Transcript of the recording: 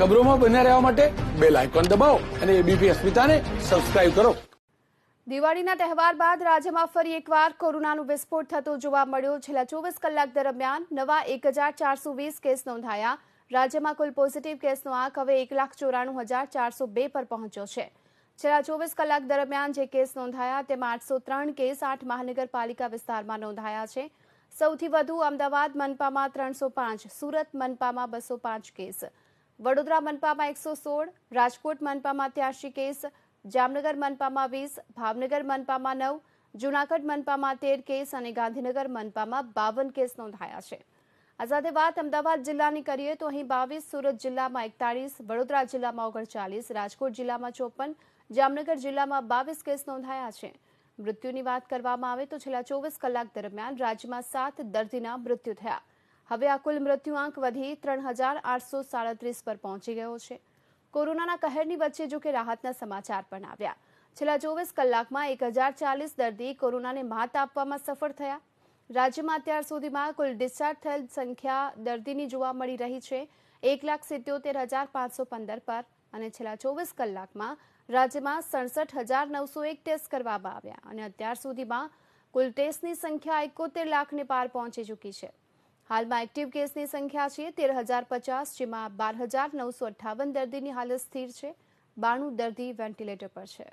ખબરોમાં બન્યા રહેવા માટે બેલ આઇકોન દબાવો અને એબીપી અસ્મિતાને સબસ્ક્રાઇબ કરો। દિવાળીના તહેવાર બાદ રાજ્યમાં ફરી એકવાર કોરોનાનો વિસ્ફોટ થતો જોવા મળ્યો। છેલ્લા 24 કલાક દરમિયાન નવા 1420 કેસ નોંધાયા। રાજ્યમાં કુલ પોઝિટિવ કેસનો આંક હવે 1,94,402 પર પહોંચ્યો છે। છેલ્લા 24 કલાક દરમિયાન જે કેસ નોંધાયા તેમાં 803 કેસ 8 મહાનગરપાલિકા વિસ્તારમાં નોંધાયા છે। સૌથી વધુ અમદાવાદ મનપામાં 305, સુરત મનપામાં 205 કેસ, વડોદરા મનપામાં 116, રાજકોટ મનપામાં 83 કેસ, જામનગર મનપામાં 20, ભાવનગર મનપામાં 9, જૂનાગઢ મનપામાં 13 કેસ અને ગાંધીનગર મનપામાં 52 કેસ નોંધાયા છે। આ સાથે વાત અમદાવાદ જિલ્લાની કરીએ તો અહીં 22, સુરત જિલ્લામાં 41, વડોદરા જિલ્લામાં 39, રાજકોટ જિલ્લામાં 54, જામનગર જિલ્લામાં 22 કેસ નોંધાયા છે। મૃત્યુની વાત કરવામાં આવે તો છેલ્લા 24 કલાક દરમિયાન રાજ્યમાં 7 દર્દીના મૃત્યુ થયા। હવે આ કુલ મૃત્યુઆંક વધી 3,837 પર પહોંચી ગયો છે। કોરોનાના કહેરની વચ્ચે જો કે રાહતના સમાચાર પણ આવ્યા। છેલ્લા 24 કલાકમાં 1,040 દર્દી કોરોનાને માત આપવામાં સફળ થયા। રાજ્યમાં અત્યાર સુધીમાં કુલ ડિસ્ચાર્જ થયેલ સંખ્યા દર્દીની જોવા મળી રહી છે 1,77,515 પર અને છેલ્લા 24 કલાકમાં રાજ્યમાં 67,901 ટેસ્ટ કરવામાં આવ્યા અને અત્યાર સુધીમાં કુલ ટેસ્ટની સંખ્યા 71 લાખને પાર પહોંચી ચૂકી છે। હાલમાં એક્ટિવ કેસની સંખ્યા છે 13,050, જેમાં 12,958 દર્દીની હાલત સ્થિર છે, 92 દર્દી વેન્ટિલેટર પર છે।